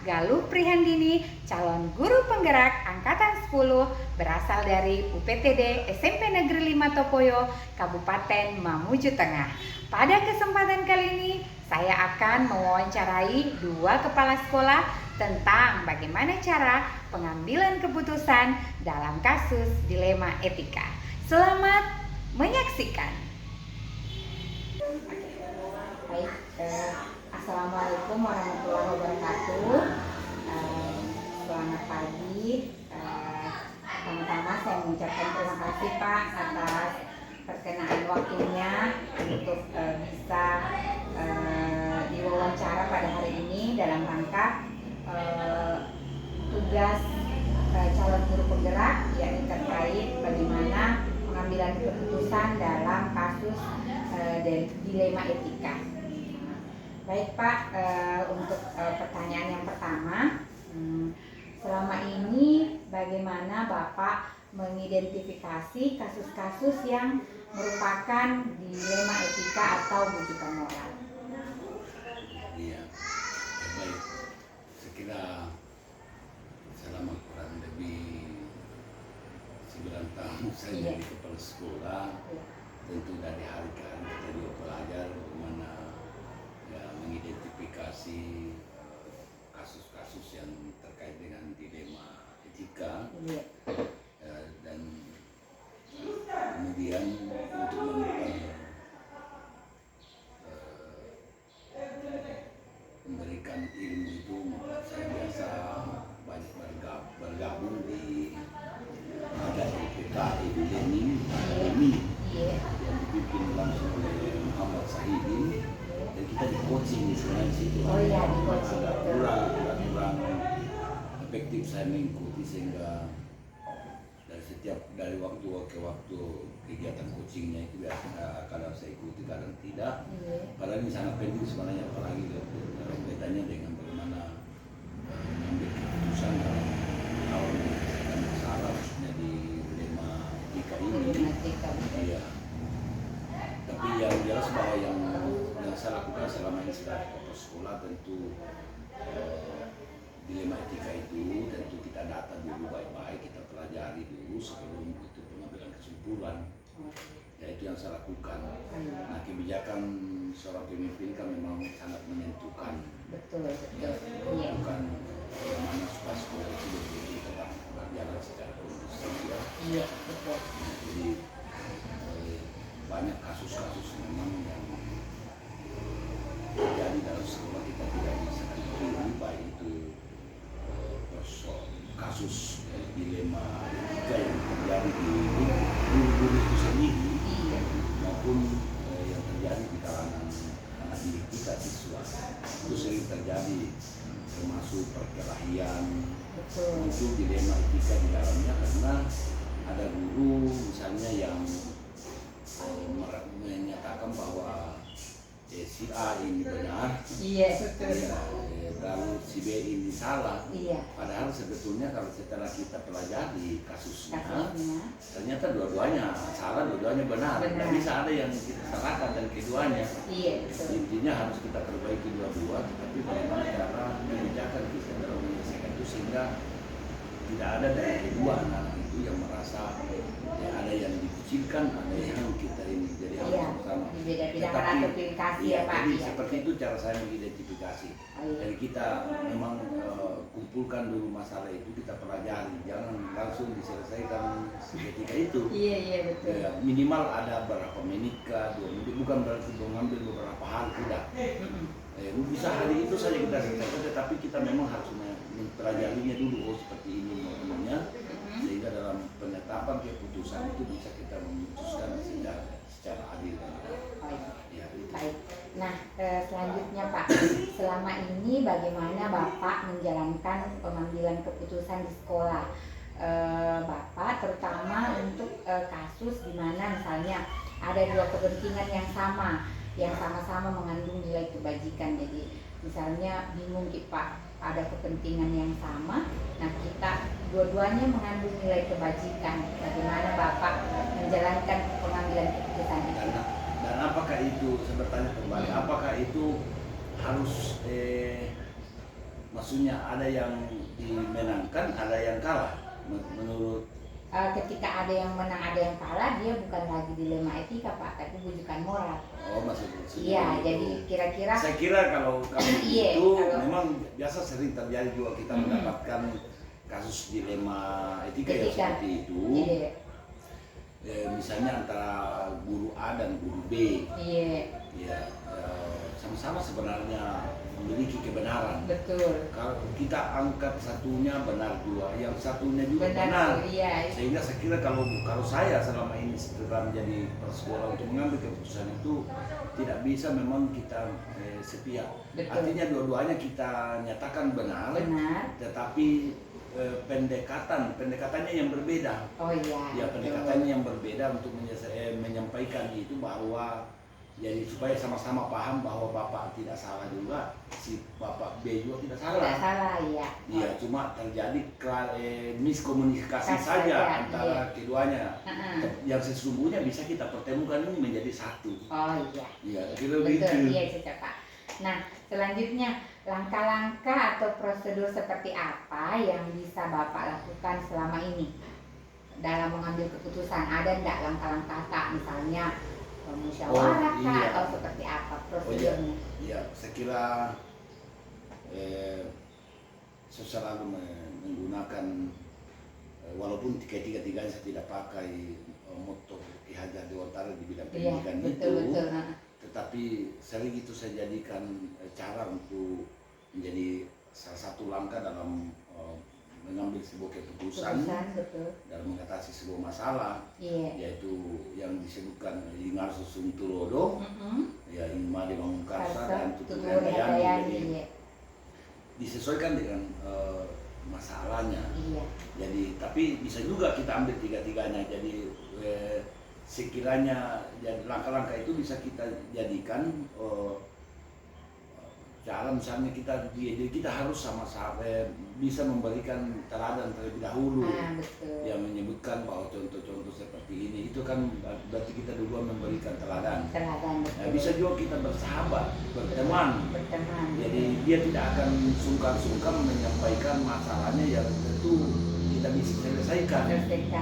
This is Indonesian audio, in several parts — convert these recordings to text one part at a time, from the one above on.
Galuh Prihandini, calon guru penggerak angkatan 10 berasal dari UPTD SMP Negeri 5 Topoyo, Kabupaten Mamuju Tengah. Pada kesempatan kali ini, saya akan mewawancarai dua kepala sekolah tentang bagaimana cara pengambilan keputusan dalam kasus dilema etika. Selamat menyaksikan. Baik, Assalamualaikum warahmatullahi wabarakatuh. Selamat pagi. Pertama-tama saya mengucapkan terima kasih Pak atas perkenaan waktunya untuk bisa diwawancara pada hari ini dalam rangka tugas calon guru penggerak, yakni terkait bagaimana pengambilan keputusan dalam kasus dilema etika. Baik Pak, untuk pertanyaan yang pertama, selama ini bagaimana Bapak mengidentifikasi kasus-kasus yang merupakan dilema etika atau bujukan moral? Iya, baik. Saya kira selama kurang lebih 9 tahun saya jadi kepala sekolah, tentu dari hari ke hari kita juga belajar bagaimana mengidentifikasi kasus-kasus yang terkait dengan dilema etika, dan kemudian untuk memberikan ilmu itu membuat saya biasa banyak bergabung di ada LPK Learning Academy yang dipimpin langsung oleh Muhammad Sahidi, dan kita di coaching di sana situ. Agak kurang efektif saya mengikuti, sehingga dari waktu ke waktu kegiatan coachingnya itu biasa kadang saya ikuti, kadang tidak. Padahal ini sangat penting sebenarnya, apalagi dalam kaitannya dengan bagaimana mengambil keputusan dalam awal menyelesaikan masalah, khususnya di dilema etika ini. Iya. Tapi yang jelas bahwa yang saya lakukan selama ini sebagai kepala sekolah, tentu dilema etika itu tentu kita data dulu baik-baik, kita pelajari dulu sebelum itu pengambilan kesimpulan. Ya, itu yang saya lakukan. Nah, kebijakan seorang pemimpin kan memang sangat menentukan. Betul. Ya, menentukan bagaimana supaya sekolah itu tetap berjalan secara kondusif. Ya. Iya, betul. Jadi banyak kasus-kasus memang yang terjadi dalam sekolah, kita tidak bisa dipilih, baik itu kasus dilema etika yang terjadi di guru-guru itu sendiri, maupun yang terjadi di kalangan anak didik kita, siswa. Itu sering terjadi, termasuk perkelahian, itu dilema etika di dalamnya, karena ada guru misalnya yang menyatakan bahwa si A ini benar, lalu si B ini salah. Padahal sebetulnya kalau setelah kita pelajari kasusnya, ternyata dua-duanya salah, dua-duanya benar. Tidak bisa ada yang kita salahkan dan keduanya. Intinya harus kita perbaiki dua-dua, tapi bagaimana cara kebijakan kita dalam menyelesaikan itu sehingga tidak ada dari kedua anak itu yang merasa ada yang dikucilkan, ada yang kita ini jadi harus sama. Jadi seperti itu cara saya mengidentifikasi. Jadi kita memang kumpulkan dulu masalah itu, kita pelajari, jangan langsung diselesaikan seketika itu. Betul. Ya, minimal ada berapa menit kah, 2 menit, bukan berarti mengambil beberapa hari, tidak. Bisa hari itu saja kita selesaikan, tetapi kita memang harus mempelajarinya dulu, seperti ini momennya, sehingga dalam penetapan keputusan itu bisa kita memutuskan secara adil. Baik. Nah, selanjutnya Pak, selama ini bagaimana Bapak menjalankan pengambilan keputusan di sekolah? Bapak terutama untuk kasus di mana misalnya ada dua kepentingan yang sama-sama mengandung nilai kebajikan. Jadi misalnya bingung Pak, ada kepentingan yang sama, nah kita dua-duanya mengandung nilai kebajikan. Bagaimana Bapak menjalankan pengambilan keputusan itu? Dan apakah itu, saya bertanya kembali, apakah itu harus maksudnya ada yang dimenangkan, ada yang kalah. Menurut Ketika ada yang menang ada yang kalah, dia bukan lagi dilema etika Pak, tapi bujukan moral. maksudnya Iya, itu. jadi kira-kira Saya kira kalau Iya, itu kalau- memang biasa sering terjadi juga kita mendapatkan kasus dilema etika yang seperti itu. Iya, Misalnya antara guru A dan guru B, iya, ya sama-sama sebenarnya memiliki kebenaran. betul. Kalau kita angkat satunya benar dua, yang satunya juga benar. Benar, iya. Sehingga saya kira kalau saya selama ini setelah menjadi prasekolah untuk mengambil keputusan itu tidak bisa memang kita sepihak. Betul. Artinya dua-duanya kita nyatakan benar, Benar. tetapi pendekatannya yang berbeda. Oh iya. Ya betul. pendekatannya yang berbeda untuk menyampaikan itu bahwa jadi supaya sama-sama paham bahwa Bapak tidak salah juga, si Bapak B juga tidak salah. Tidak salah, iya. Iya, cuma terjadi miskomunikasi Saja, saja antara iya. keduanya. Heeh. Yang sesungguhnya bisa kita pertemukan ini menjadi satu. Oh iya. Iya, kira Betul, begitu. iya cocok Pak. Nah, selanjutnya langkah-langkah atau prosedur seperti apa yang bisa Bapak lakukan selama ini dalam mengambil keputusan? Ada enggak langkah-langkah Kak, misalnya musyawarah Oh, Kak, iya. atau seperti apa prosedurnya? Iya, saya kira saya selalu menggunakan walaupun tiga-tiganya saya tidak pakai moto Ki Hajar Dewantara di bidang Iya, pendidikan betul, itu, betul. tetapi sering itu saya jadikan cara untuk menjadi salah satu langkah dalam mengambil sebuah keputusan Betul. dalam mengatasi sebuah masalah, Iya. yaitu yang disebutkan Ingarso Sumtulodo, ya Ingma Demang Karsa dan Tutur Handayani. Jadi Iya. disesuaikan dengan masalahnya. Iya. Jadi tapi bisa juga kita ambil tiga-tiganya. Jadi sekiranya jadi langkah-langkah itu bisa kita jadikan cara misalnya kita harus sama-sama bisa memberikan teladan terlebih dahulu. Betul. Yang menyebutkan bahwa contoh-contoh seperti ini itu kan berarti kita duluan memberikan teladan. Teladan, betul. Nah, bisa juga kita bersahabat, berteman. Jadi dia tidak akan sungkan-sungkan menyampaikan masalahnya yang tentu kita bisa selesaikan.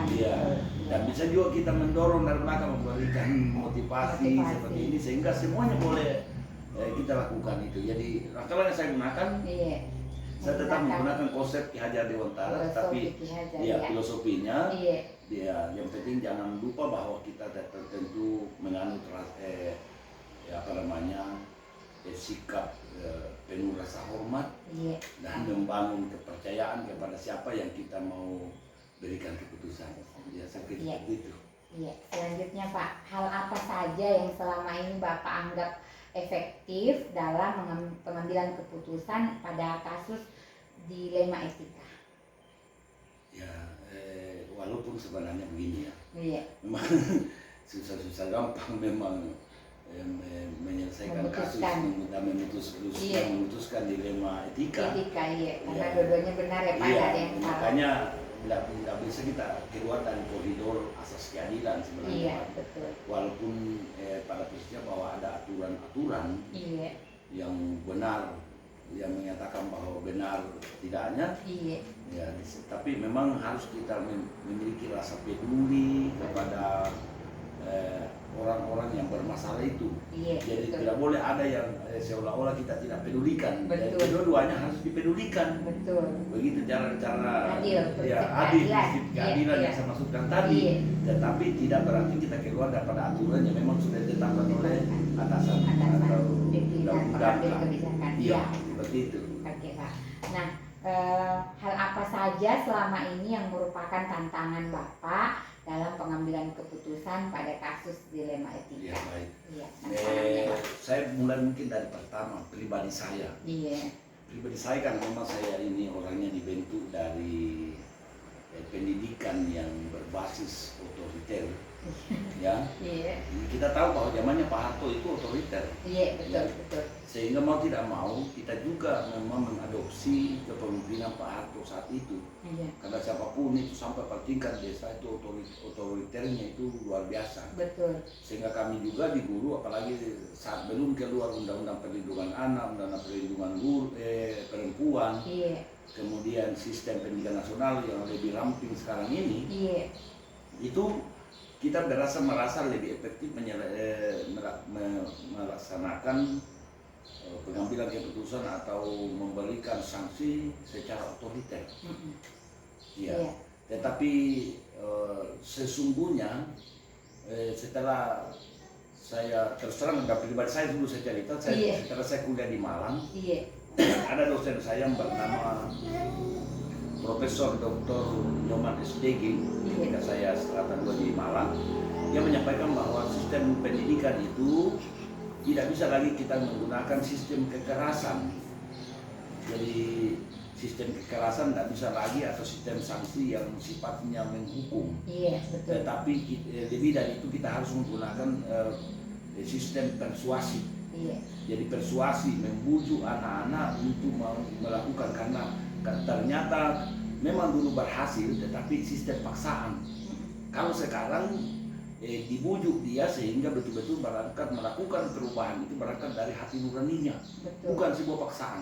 Iya. Dan bisa juga kita mendorong dari belakang memberikan motivasi seperti ini sehingga semuanya boleh kita lakukan itu. Jadi langkah-langkah saya gunakan. Iya. Saya tetap menggunakan konsep Ki Hajar Dewantara, tapi ya filosofinya. Iya. Ya, yang penting jangan lupa bahwa kita tentu menganut sikap penuh rasa hormat. Iya. Dan membangun kepercayaan kepada siapa yang kita mau berikan keputusan. Ya, seperti itu. Iya. Selanjutnya Pak, hal apa saja yang selama ini Bapak anggap efektif dalam pengambilan keputusan pada kasus dilema etika? Ya, walaupun sebenarnya begini ya. Iya. Memang susah-susah gampang memang menyelesaikan kasus dan memutuskan dilema etika. Iya, karena Ya. dua-duanya benar ya Pak, Iya, ada yang salah. makanya tidak bisa kita keluar dari koridor asas keadilan sebenarnya. Iya, betul. Walaupun pada prinsipnya bahwa ada aturan-aturan Iya. yang benar, yang menyatakan bahwa benar tidaknya. Iya. Ya, tapi memang harus kita memiliki rasa peduli kepada orang-orang yang bermasalah itu. Iya, Jadi betul. tidak boleh ada yang seolah-olah kita tidak pedulikan. Betul. Jadi kedua-duanya harus dipedulikan. Betul. Begitu cara-cara Adil, ya, prinsip adil, keadilan. prinsip keadilan Iya, yang saya maksudkan tadi. Iya. Tetapi tidak berarti kita keluar daripada aturan yang memang sudah ditetapkan oleh atasan atau pimpinan undang-undang. pengambil kebijakan. Iya, seperti itu. Oke Pak. Nah, hal apa saja selama ini yang merupakan tantangan Bapak dalam pengambilan keputusan pada kasus dilema etika? Iya, baik. Iya, tantangannya Pak. Saya mulai mungkin dari pertama, pribadi saya. Iya. Pribadi saya kan memang saya ini orangnya dibentuk dari pendidikan yang berbasis otoriter. Ya, Iya. kita tahu bahwa zamannya Pak Harto itu otoriter. Iya, betul. Sehingga mau tidak mau kita juga juga memang mengadopsi kepemimpinan Pak Harto saat itu. Iya. Karena siapapun itu sampai pada tingkat desa itu otoriternya itu luar biasa. Betul. Sehingga kami juga di guru, apalagi saat belum keluar undang-undang perlindungan anak, undang-undang perlindungan guru, perempuan, Iya. kemudian sistem pendidikan nasional yang lebih ramping sekarang ini, Iya. itu kita merasa lebih efektif melaksanakan pengambilan keputusan atau memberikan sanksi secara otoriter. Ya. Iya. Tetapi sesungguhnya setelah saya terus terang nggak pribadi saya dulu saya cerita, Iya. setelah saya kuliah di Malang, Iya. ada dosen saya yang bernama Profesor Dr. Nyoman SDG ketika saya strata 2 di Malang. Dia menyampaikan bahwa sistem pendidikan itu tidak bisa lagi kita menggunakan sistem kekerasan. Jadi sistem kekerasan tidak bisa lagi atau sistem sanksi yang sifatnya menghukum. Iya, betul. Tetapi lebih dari itu kita harus menggunakan sistem persuasi. Iya. Jadi persuasi membujuk anak-anak untuk melakukan, karena ternyata memang dulu berhasil, tetapi sistem paksaan. Kalau sekarang dibujuk dia sehingga betul-betul berangkat melakukan perubahan itu berangkat dari hati nuraninya, bukan sebuah paksaan.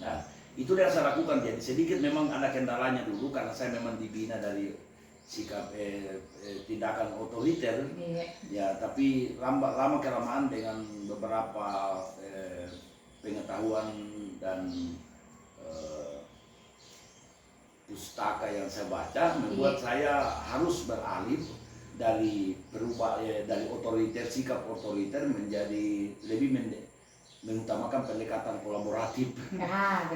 Nah, itu yang saya lakukan. Jadi sedikit memang ada kendalanya dulu karena saya memang dibina dari sikap tindakan otoriter. Ya, tapi lama kelamaan dengan beberapa pengetahuan dan pustaka yang saya baca membuat saya harus beralih dari dari otoriter, sikap otoriter menjadi lebih mengutamakan pendekatan kolaboratif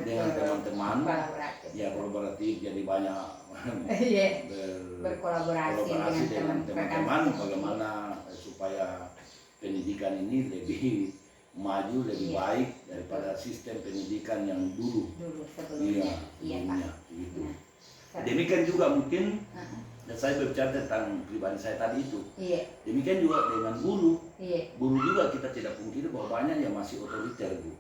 dengan teman-teman. Ya, kolaboratif, jadi banyak berkolaborasi dengan teman-teman bagaimana supaya pendidikan ini lebih maju, lebih baik daripada sistem pendidikan yang dulu sebelumnya. Gitu. Demikian juga mungkin dan saya berbicara tentang pribadi saya tadi itu. Demikian juga dengan guru. Guru juga kita tidak pungkiri bahwa banyak yang masih otoriter, Bu.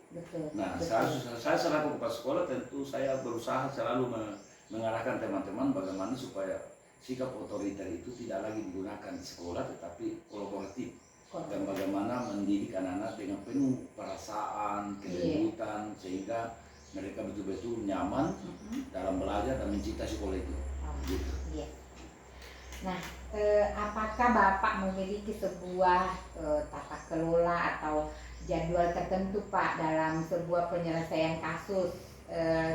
Nah, saya selaku kepala sekolah tentu saya berusaha selalu mengarahkan teman-teman bagaimana supaya sikap otoriter itu tidak lagi digunakan di sekolah, tetapi kolaboratif. Dan bagaimana mendidik anak-anak dengan penuh perasaan, kelembutan, sehingga mereka betul-betul nyaman dalam belajar dan mencintai sekolah itu. Gitu. Nah, apakah Bapak memiliki sebuah tata kelola atau jadwal tertentu Pak dalam sebuah penyelesaian kasus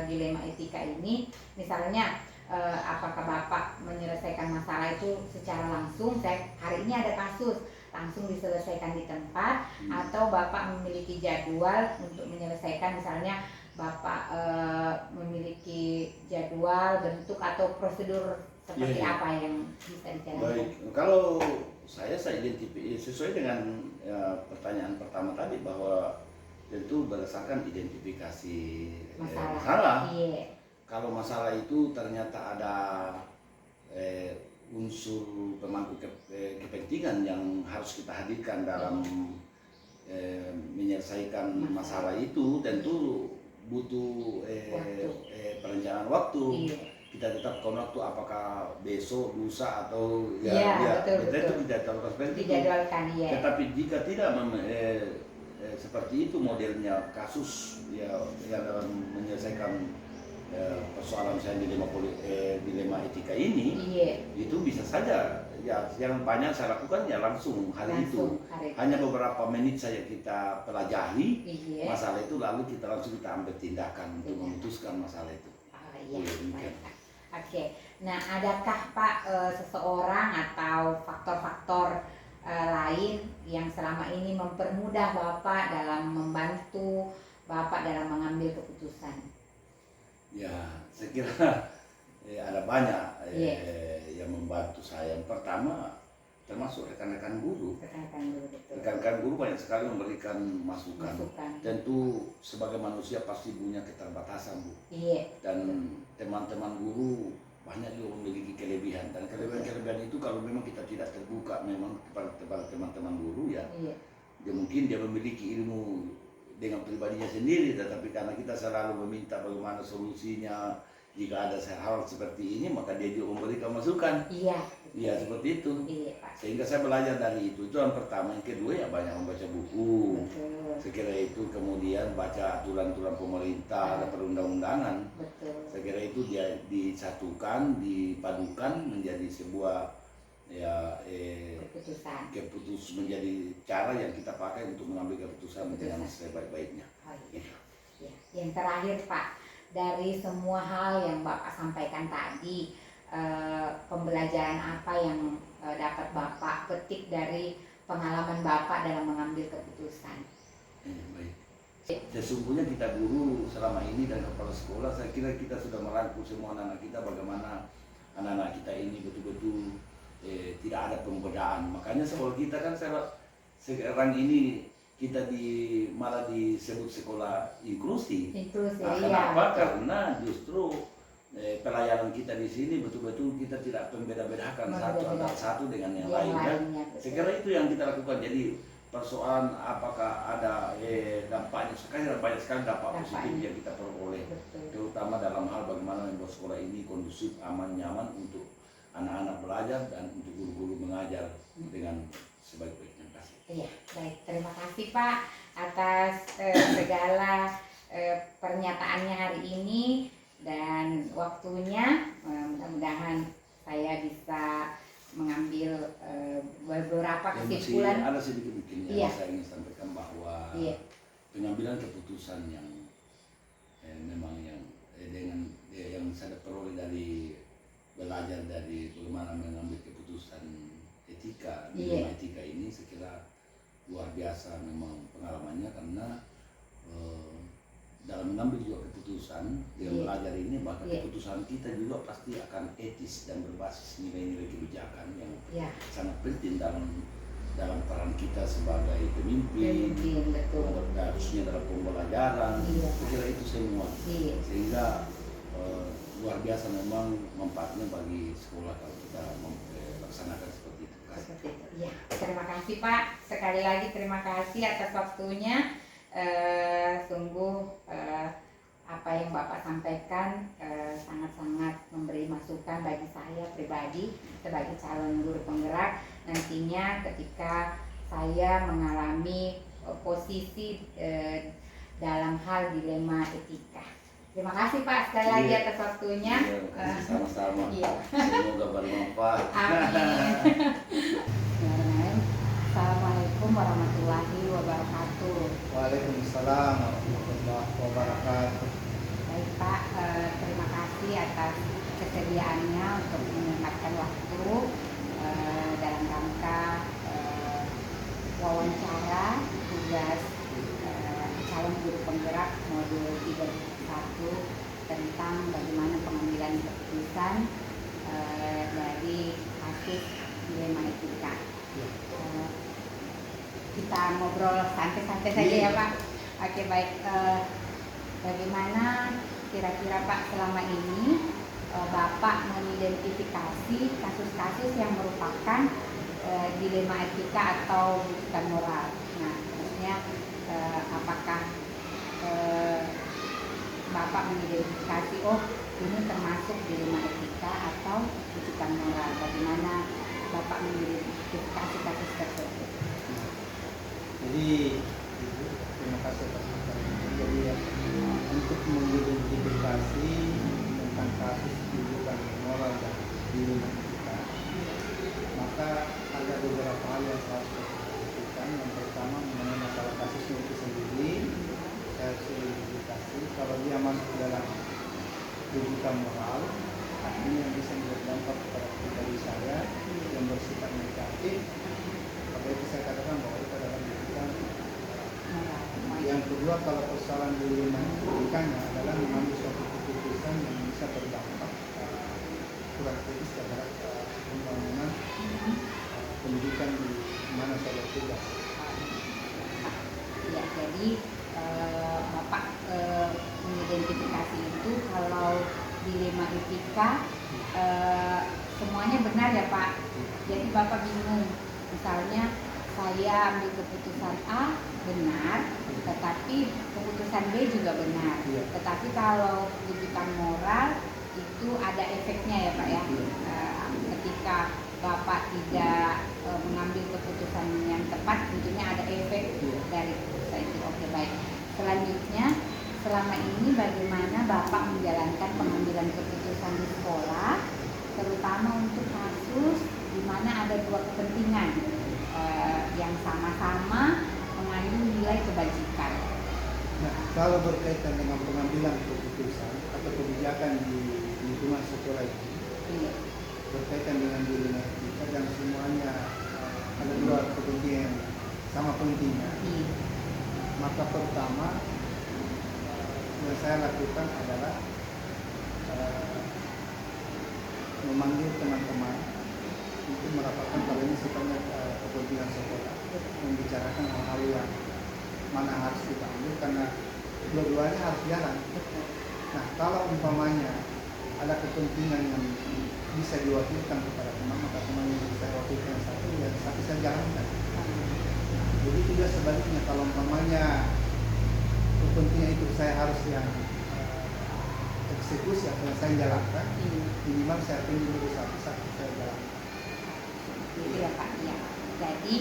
dilema etika ini? Misalnya, apakah Bapak menyelesaikan masalah itu secara langsung, hari ini ada kasus, langsung diselesaikan di tempat, atau Bapak memiliki jadwal untuk menyelesaikan, misalnya Bapak memiliki jadwal, bentuk atau prosedur seperti apa yang bisa dijalankan? Baik, kalau saya identifikasi sesuai dengan pertanyaan pertama tadi bahwa tentu berdasarkan identifikasi masalah. Kalau masalah itu ternyata ada unsur pemangku kepentingan yang harus kita hadirkan dalam menyelesaikan masalah itu, tentu butuh perencanaan waktu. Kita tetapkan waktu apakah besok, lusa atau betul. Itu dijadwalkan. Tetapi jika tidak seperti itu modelnya kasus yang dalam menyelesaikan persoalan saya dilema etika ini, itu bisa saja yang banyak saya lakukan langsung hari itu. Hanya beberapa menit saja kita pelajari masalah itu, lalu kita langsung ambil tindakan untuk memutuskan masalah itu. Oke, nah adakah Pak seseorang atau faktor-faktor lain yang selama ini mempermudah Bapak dalam membantu Bapak dalam mengambil keputusan? Ya, saya kira ada banyak yang membantu saya. Yang pertama termasuk rekan-rekan guru. Rekan-rekan guru banyak sekali memberikan masukan. Tentu sebagai manusia pasti punya keterbatasan, Bu. Dan teman-teman guru banyak juga memiliki kelebihan, dan kelebihan itu kalau memang kita tidak terbuka memang kepada teman-teman guru ya mungkin dia memiliki ilmu dengan pribadinya sendiri, tetapi karena kita selalu meminta bagaimana solusinya jika ada hal seperti ini, maka dia juga memberikan masukan. Iya. Iya, seperti itu. Iya, Pak. Sehingga saya belajar dari itu yang pertama. Yang kedua ya banyak membaca buku. Betul. Saya kira itu, kemudian baca aturan-aturan pemerintah dan perundang-undangan. Betul. Saya kira itu dia disatukan, dipadukan menjadi sebuah keputusan menjadi cara yang kita pakai untuk mengambil keputusan dengan sebaik-baiknya. Oh, iya. Ya. Yang terakhir Pak, dari semua hal yang Bapak sampaikan tadi, pembelajaran apa yang dapat Bapak petik dari pengalaman Bapak dalam mengambil keputusan? Baik. Sesungguhnya kita guru selama ini dan kepala sekolah, saya kira kita sudah merangkul semua anak-anak kita, bagaimana anak-anak kita ini betul-betul tidak ada pembedaan. Makanya sekolah kita kan sekarang ini kita malah disebut sekolah inklusif. Nah, kenapa? Karena justru pelayanan kita di sini betul-betul kita tidak membeda-bedakan satu dengan yang lain. Saya kira itu yang kita lakukan. Jadi persoalan apakah ada dampaknya, sekarang banyak sekali dampak positif yang kita peroleh, terutama dalam hal bagaimana membuat sekolah ini kondusif, aman, nyaman untuk anak-anak belajar dan untuk guru-guru mengajar dengan sebaik-baiknya. Iya, baik. Terima kasih Pak atas segala pernyataannya hari ini dan waktunya. Mudah-mudahan saya bisa mengambil beberapa kesimpulan. Ada sedikit yang saya ingin sampaikan bahwa pengambilan keputusan yang memang dengan yang saya peroleh dari belajar dari bagaimana mengambil keputusan etika di etika ini, saya kira luar biasa memang pengalamannya, karena dalam mengambil juga keputusan dengan belajar ini, maka keputusan kita juga pasti akan etis dan berbasis nilai-nilai kebijakan yang sangat penting dalam peran kita sebagai pemimpin, harusnya dalam pembelajaran. Saya kira itu semua, sehingga luar biasa memang manfaatnya bagi sekolah kalau kita melaksanakan seperti itu. Ya, terima kasih Pak. Sekali lagi terima kasih atas waktunya. Sungguh apa yang Bapak sampaikan sangat-sangat memberi masukan bagi saya pribadi sebagai calon guru penggerak. Nantinya ketika saya mengalami posisi dalam hal dilema etika. Terima kasih Pak sekali lagi atas waktunya. Sama-sama. Semoga bermanfaat. Amin. Assalamualaikum warahmatullahi wabarakatuh. Waalaikumsalam warahmatullahi wabarakatuh. Baik Pak, terima kasih atas kesediaannya untuk menyempatkan waktu dalam rangka wawancara tugas calon guru penggerak modul 31 tentang bagaimana pengambilan keputusan dari kasus dilema etika. Kita ngobrol santai-santai saja ya Pak. Oke, baik. Bagaimana kira-kira Pak selama ini Bapak mengidentifikasi kasus-kasus yang merupakan dilema etika atau bukan moral? Nah, maksudnya apakah Bapak mengidentifikasi ini termasuk dilema etika atau bukan moral? Bagaimana Bapak mengidentifikasi kasus tersebut? Jadi terima kasih atas pertanyaan. Jadi untuk mengidentifikasi tentang kasus bukan moral dan dilema etika, maka ada beberapa hal yang harus kita perhatikan. Yang pertama mengenai masalah kasusnya itu sendiri, saya harus identifikasi kalau dia masuk dalam bukan moral, artinya yang bisa berdampak kepada pribadi saya yang bersifat negatif, maka itu saya katakan bahwa itu adalah bukan moral. Yang kedua, kalau persoalan dilema etikanya adalah mengambil suatu keputusan yang bisa berdampak kurang kritis terhadap pembangunan pendidikan di mana saya bertugas. Ya, jadi Bapak mengidentifikasi itu kalau dilema etika semuanya benar ya Pak. Jadi Bapak bingung, misalnya saya ambil keputusan A benar, Tetapi keputusan B juga benar. Iya. Tetapi kalau rujukan moral itu ada efeknya ya Pak ya. Iya. Ketika Bapak tidak mengambil keputusan yang tepat, tentunya ada efek Iya. dari keputusan itu. Oke, baik. Selanjutnya, selama ini bagaimana Bapak menjalankan pengambilan keputusan di sekolah, terutama untuk kasus di mana ada dua kepentingan yang sama-sama mengandung nilai kebajikan. Nah, kalau berkaitan dengan pengambilan keputusan atau kebijakan di lingkungan sekolah itu, Iya. berkaitan dengan dilema etika dan semuanya ada dua kepentingan yang sama pentingnya. Iya. Maka pertama yang saya lakukan adalah memanggil teman-teman untuk merapatkan, kalau ini sifatnya kepentingan sekolah, membicarakan hal-hal yang mana harus kita ambil karena dua-duanya harus jalan. Nah, kalau umpamanya ada kepentingan yang bisa diwakilkan kepada teman, maka teman yang bisa diwakilkan satu, ya satu saya jalankan. Jadi juga sebaliknya, kalau umpamanya kepentingan itu saya harus yang eksekusi atau yang saya jalankan, minimal saya pilih dulu satu saya jalankan. Gitu ya Pak. Ya. Jadi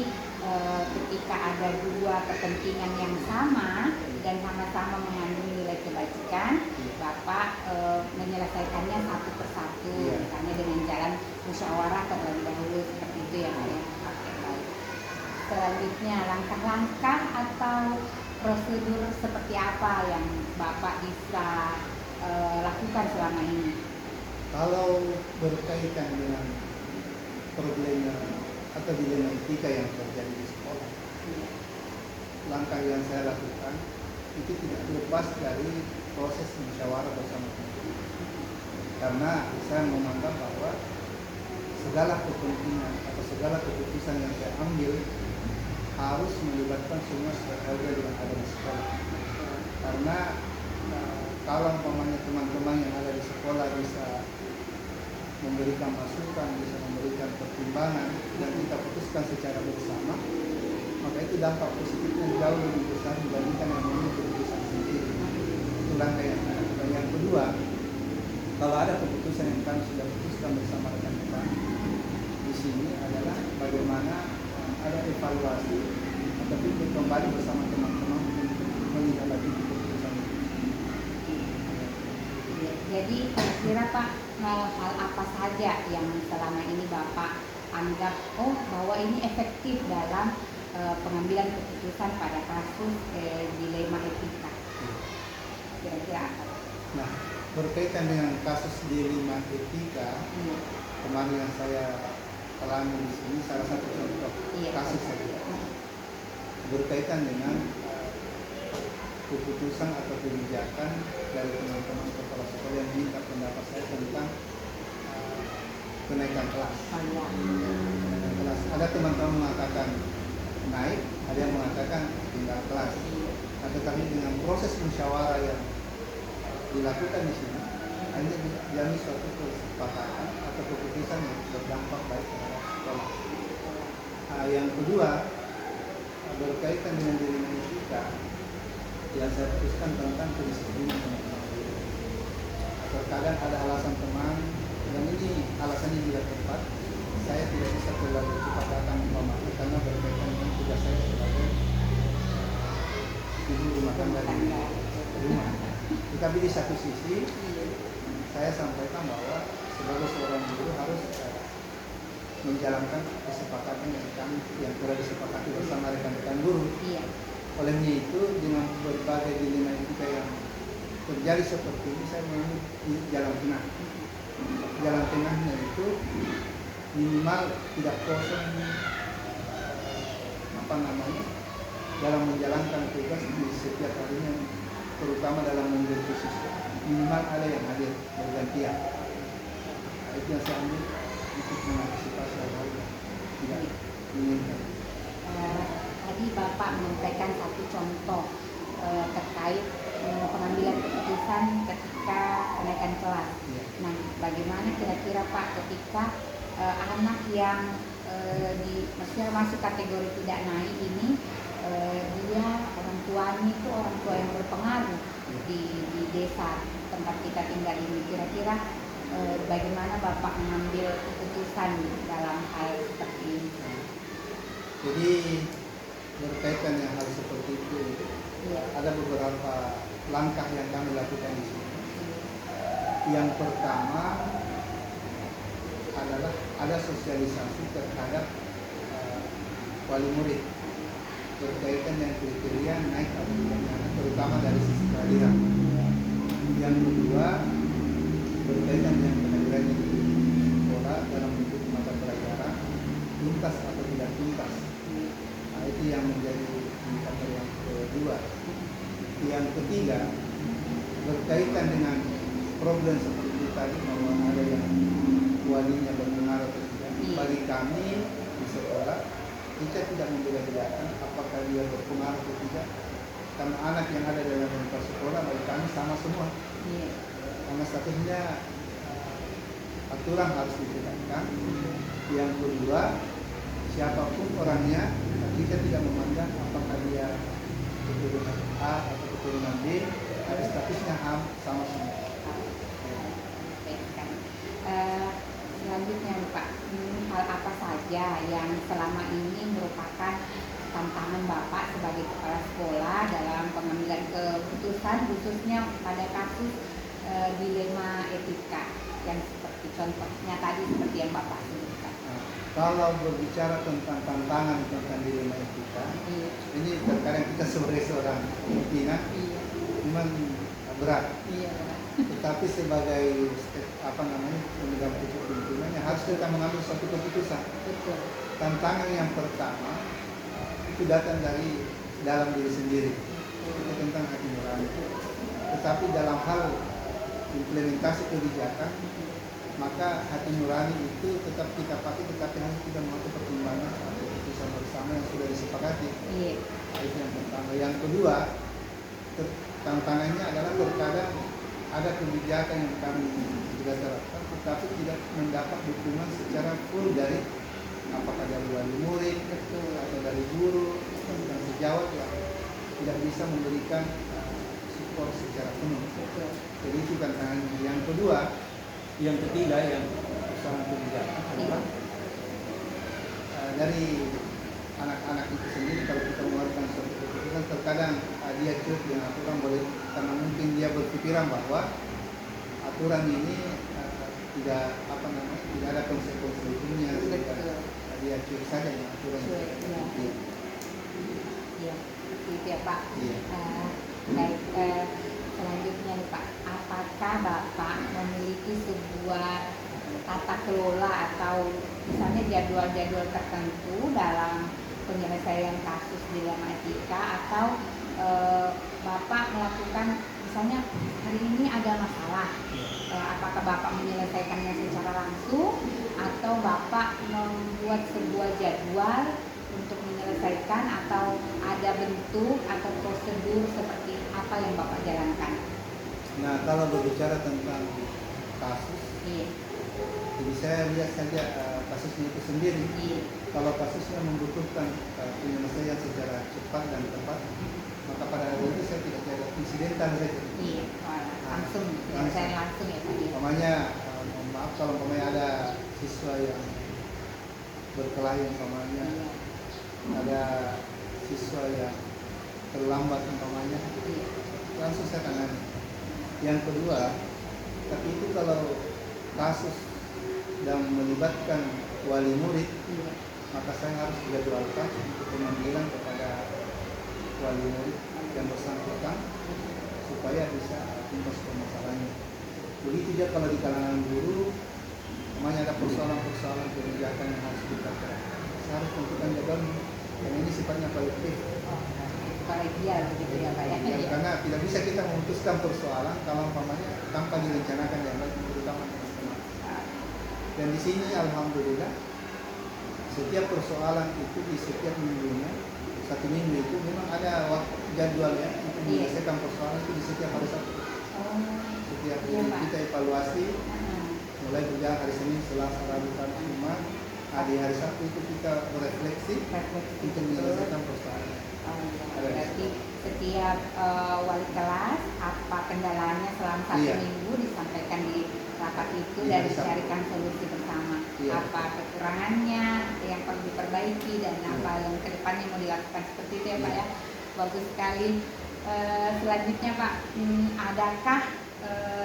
ketika ada dua kepentingan yang sama dan sama-sama mengandung nilai kebajikan, Bapak menyelesaikannya satu persatu, Iya. misalnya dengan jalan musyawarah terlebih dahulu seperti itu ya Pak ya. Oke, baik. Selanjutnya langkah-langkah atau prosedur seperti apa yang Bapak bisa lakukan selama ini? Kalau berkaitan dengan problema atau dilema etika yang terjadi di sekolah, langkah yang saya lakukan itu tidak lepas dari proses musyawarah bersama teman. Karena saya memandang bahwa segala kepentingan atau segala keputusan yang saya ambil harus melibatkan semua stakeholder yang ada di sekolah. Karena kalau umpamanya teman-teman yang ada di sekolah bisa memberikan masukan, bisa memberikan pertimbangan dan kita putuskan secara bersama, maka itu dampak positifnya jauh lebih besar dibandingkan yang memiliki keputusan sendiri. Itu langkah yang pertama. Dan yang kedua, kalau ada keputusan yang kami sudah putuskan bersama rekan-rekan di sini adalah bagaimana ada evaluasi atau pikir kembali bersama teman-teman untuk melihat lagi keputusan itu. Jadi kira-kira Pak, hal apa saja yang selama ini Bapak anggap bahwa ini efektif dalam pengambilan keputusan pada kasus dilema etika? Kira-kira apa? Nah, berkaitan dengan kasus dilema etika, kemarin yang saya alami di sini salah satu contoh kasus saja berkaitan dengan keputusan atau kebijakan dari teman-teman kepala sekolah yang minta pendapat saya tentang kenaikan kelas. Kenaikan kelas. Ada teman-teman mengatakan naik, ada yang mengatakan tinggal kelas. Nah, tetapi dengan proses musyawarah yang dilakukan di sini, hanya diambil suatu kesepakatan atau keputusan yang berdampak baik terhadap sekolah. Yang kedua, berkaitan dengan dilema etika, yang saya putuskan tentang kedisiplinan teman-teman. Terkadang ada alasan teman, dan ini alasannya tidak tepat. Saya tidak bisa terlalu cepat datang umpamanya karena berkaitan dengan tugas saya sebagai ibu rumah tangga di rumah. Tetapi di satu sisi, saya sampaikan bahwa sebagai seorang guru harus menjalankan kesepakatan yang telah disepakati bersama rekan-rekan guru. Olehnya itu, dengan berbagai dilema etika yang terjadi seperti ini, saya mengambil jalan tengah. Jalan tengahnya itu minimal tidak kosong dalam menjalankan tugas di setiap harinya, terutama dalam mendidik siswa. Minimal ada yang hadir bergantian. Nah, itu yang saya ambil untuk mengantisipasi hal-hal yang tidak diinginkan. Tadi Bapak menyampaikan satu contoh terkait pengambilan keputusan ketika kenaikan kelas. Nah, bagaimana kira-kira Pak ketika anak yang maksudnya masuk kategori tidak naik ini, dia orang tuanya itu orang tua yang berpengaruh di desa tempat kita tinggal ini. Kira-kira bagaimana Bapak mengambil keputusan dalam hal seperti ini? Jadi berkaitan yang hal seperti itu, Iya. ada beberapa langkah yang kami lakukan di sini. Yang pertama adalah ada sosialisasi terhadap wali murid berkaitan dengan kriteria naik atau tidaknya, terutama dari sisi kehadiran. Yang kedua berkaitan dengan kehadirannya di sekolah dalam bentuk mata pelajaran, tuntas atau tidak tuntas. Nah, itu yang menjadi indikator yang kedua. Yang ketiga berkaitan dengan problem seperti itu tadi, bahwa ada yang walinya berpengaruh atau tidak. Bagi kami di sekolah, kita tidak membeda-bedakan apakah dia berpengaruh atau tidak, karena anak yang ada dalam lingkungan sekolah bagi kami sama semua. Karena statusnya aturan harus ditegakkan. Yang kedua, siapapun orangnya, kita tidak memandang apakah dia keturunan A atau keturunan B, ada statusnya sama semua. Selanjutnya Pak, hal apa saja yang selama ini merupakan tantangan Bapak sebagai kepala sekolah dalam pengambilan keputusan, khususnya pada kasus dilema etika yang seperti contohnya tadi seperti yang Bapak sebutkan? Kalau berbicara tentang tantangan tentang dilema etika, ini terkadang kita sebagai seorang pimpinan memang berat. Tetapi sebagai pemegang pucuk pimpinannya harus kita mengambil suatu keputusan. Betul. Tantangan yang pertama itu datang dari dalam diri sendiri, itu tentang hati nurani. Tetapi dalam hal implementasi kebijakan, maka hati nurani itu tetap kita pakai, tetapi harus kita mengambil pertimbangan atau keputusan bersama yang sudah disepakati. Itu yang pertama. Yang kedua, tantangannya adalah terkadang ada kebijakan yang kami sudah terapkan, tetapi tidak mendapat dukungan secara full dari apakah dari wali murid atau dari guru dan sejawat yang tidak bisa memberikan support secara penuh. Jadi itu tantangannya. Yang kedua, yang ketiga yang persoalan kebijakan adalah dari anak-anak itu sendiri. Kalau kita mengeluarkan suatu keputusan, terkadang dia cukup dengan aturan, boleh karena mungkin dia berpikiran bahwa aturan ini tidak ada konsekuensi hukumnya, dia cukup saja dengan aturan. Iya, itu ya Pak. Baik, selanjutnya nih Pak, apakah Bapak memiliki sebuah tata kelola atau misalnya jadwal-jadwal tertentu dalam penyelesaian kasus dilema etika, atau Bapak melakukan misalnya hari ini ada masalah, apakah Bapak menyelesaikannya secara langsung atau Bapak membuat sebuah jadwal untuk menyelesaikan, atau ada bentuk atau prosedur seperti apa yang Bapak jalankan? Nah, kalau berbicara tentang kasus, jadi saya lihat saja kasusnya itu sendiri. Kalau kasusnya membutuhkan penyelesaian secara cepat dan tepat, maka pada hari ini saya tidak ada insidental saja. Langsung ya Pak. Umpamanya, mohon maaf kalau umpamanya ada siswa yang berkelahi, umpamanya ada siswa yang terlambat umpamanya, langsung saya tangani. Yang kedua, tapi itu kalau kasus dan melibatkan wali murid, maka saya harus dijadwalkan untuk pemanggilan kepada wali murid yang bersangkutan supaya bisa tuntas permasalahannya. Begitu juga kalau di kalangan guru, namanya ada persoalan-persoalan kebijakan yang harus kita kerjakan. Saya harus tentukan jadwalnya, karena ini sifatnya kolektif. Kolegial begitu ya Pak ya. Karena tidak bisa kita memutuskan persoalan kalau umpamanya tanpa direncanakan yang baik, terutama teman-teman. Dan di sini alhamdulillah setiap persoalan itu di setiap minggunya, satu minggu itu memang ada waktu jadwalnya untuk menyelesaikan persoalan itu di setiap hari Sabtu. Setiap minggu kita evaluasi, mulai berjalan hari Senin, Selasa, Rabu, Kamis, Jumat. Di hari Sabtu itu kita berefleksi untuk menyelesaikan persoalan. Berarti setiap wali kelas apa kendalanya selama 1 minggu disampaikan di rapat itu dan dicarikan solusi bersama. Apa kekurangannya yang perlu diperbaiki dan apa yang kedepannya mau dilakukan, seperti itu ya Pak ya. Bagus sekali. Selanjutnya Pak, adakah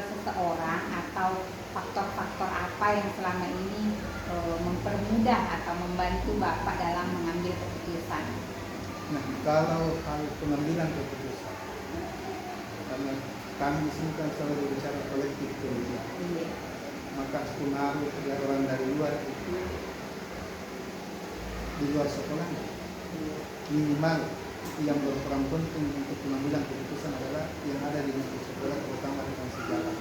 seseorang atau faktor-faktor apa yang selama ini mempermudah atau membantu Bapak dalam mengambil keputusan? Nah, kalau hal pengambilan keputusan, karena kami di sini kan selalu berbicara kolektif kemudian, maka pengaruh dari orang dari luar itu di luar sekolah minimal yang berperan penting untuk pengambilan keputusan adalah yang ada di lingkup sekolah, terutama rekan sejarah.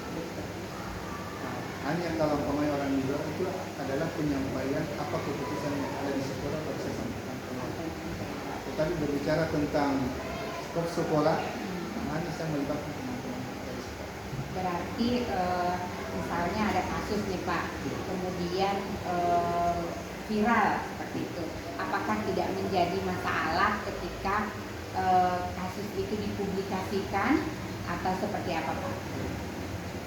Nah, hanya kalau pemain orang di luar itu adalah penyampaian apa keputusan yang ada di sekolah baru saya sampaikan keluar. Tetapi berbicara tentang sekolah, hanya saya melibatkan teman-teman dari sekolah. Berarti misalnya ada kasus nih Pak, kemudian viral seperti itu, apakah tidak menjadi masalah ketika kasus itu dipublikasikan atau seperti apa Pak?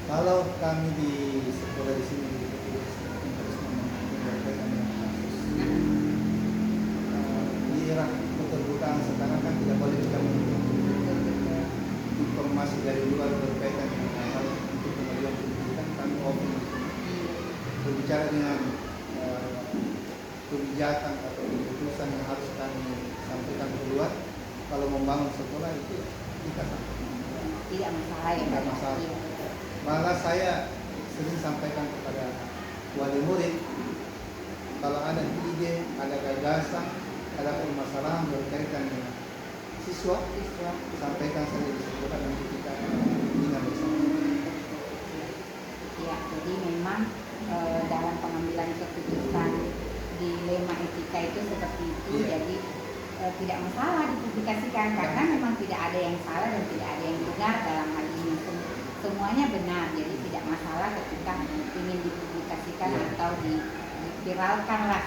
Kalau kami di sekolah di sini harus berkaitan dengan kasus, di era keterbukaan sekarang kan tidak boleh kita menutup informasi dari luar berkaitan dengan hal untuk kemajuan pendidikan. Kami open berbicara dengan kebijakan atau keputusan yang harus kami sampaikan keluar. Kalau membangun sekolah itu kita sampaikan. Tidak masalah ya Tidak Pak? masalah. Iya. Malah saya sering sampaikan kepada wali murid, kalau ada ide, ada gagasan, ada permasalahan berkaitan dengan siswa, sampaikan saja di sekolah dan kita dengan bersama. Ya, jadi memang dalam pengambilan keputusan dilema etika itu seperti itu, jadi tidak masalah dipublikasikan karena memang tidak ada yang salah dan tidak ada yang benar dalam hal ini. Semuanya benar, jadi tidak masalah ketika ingin dipublikasikan atau diviralkan lah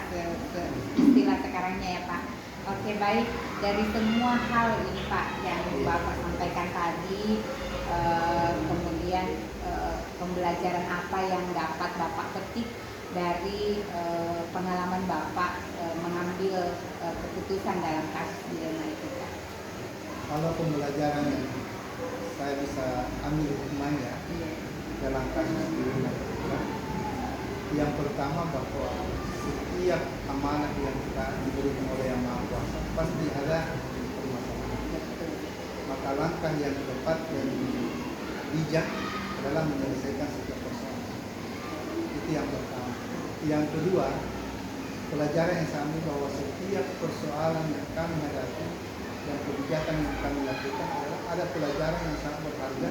istilah sekarangnya ya Pak. Oke, baik, dari semua hal ini Pak yang Bapak sampaikan tadi, kemudian pembelajaran apa yang dapat Bapak petik dari pengalaman Bapak mengambil keputusan dalam kasus dilema itu Pak? Kalau pembelajaran yang saya bisa ambil hikmahnya dalam kasus dilema itu, yang pertama bahwa setiap amanah yang kita diberikan oleh Yang Maha Kuasa pasti ada permasalahan. Maka langkah yang tepat dan bijak adalah menyelesaikan setiap persoalan. Itu yang pertama. Yang kedua, pelajaran yang saya ambil bahwa setiap persoalan yang kami hadapi dan kebijakan yang kami lakukan adalah ada pelajaran yang sangat berharga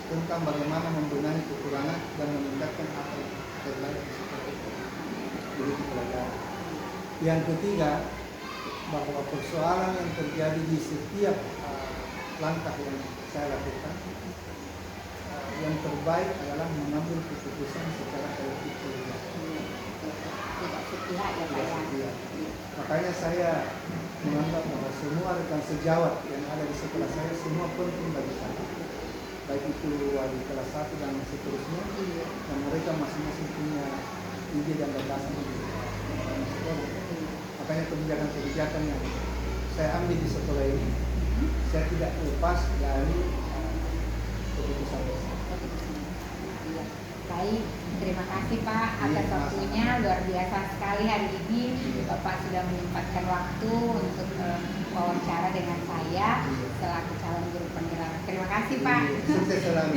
tentang bagaimana membenahi kekurangan dan meningkatkan apa yang terbaik di sekolah itu. Begitu pelajaran. Yang ketiga, bahwa persoalan yang terjadi di setiap langkah yang saya lakukan, yang terbaik adalah mengambil keputusan secara kolektif. Tidak sepihak ya Pak ya. Makanya saya menganggap bahwa semua rekan sejawat yang ada di sekolah saya semua penting bagi saya, baik itu wali kelas 1 dan seterusnya, dan mereka masing-masing punya ide dan gagasan di sekolah. Makanya kebijakan-kebijakan yang saya ambil di sekolah ini, saya tidak lepas dari keputusan bersama. Baik, terima kasih Pak atas waktunya, luar biasa sekali hari ini Bapak sudah menyempatkan waktu untuk wawancara dengan saya selaku calon guru penggerak. Terima kasih Pak. Sukses selalu.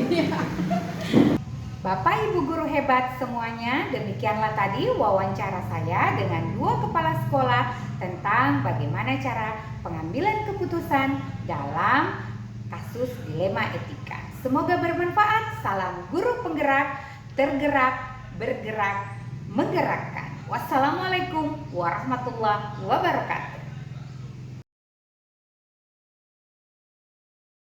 Bapak Ibu guru hebat semuanya, demikianlah tadi wawancara saya dengan 2 kepala sekolah tentang bagaimana cara pengambilan keputusan dalam kasus dilema etika. Semoga bermanfaat. Salam guru penggerak, tergerak, bergerak, menggerakkan. Wassalamualaikum warahmatullahi wabarakatuh.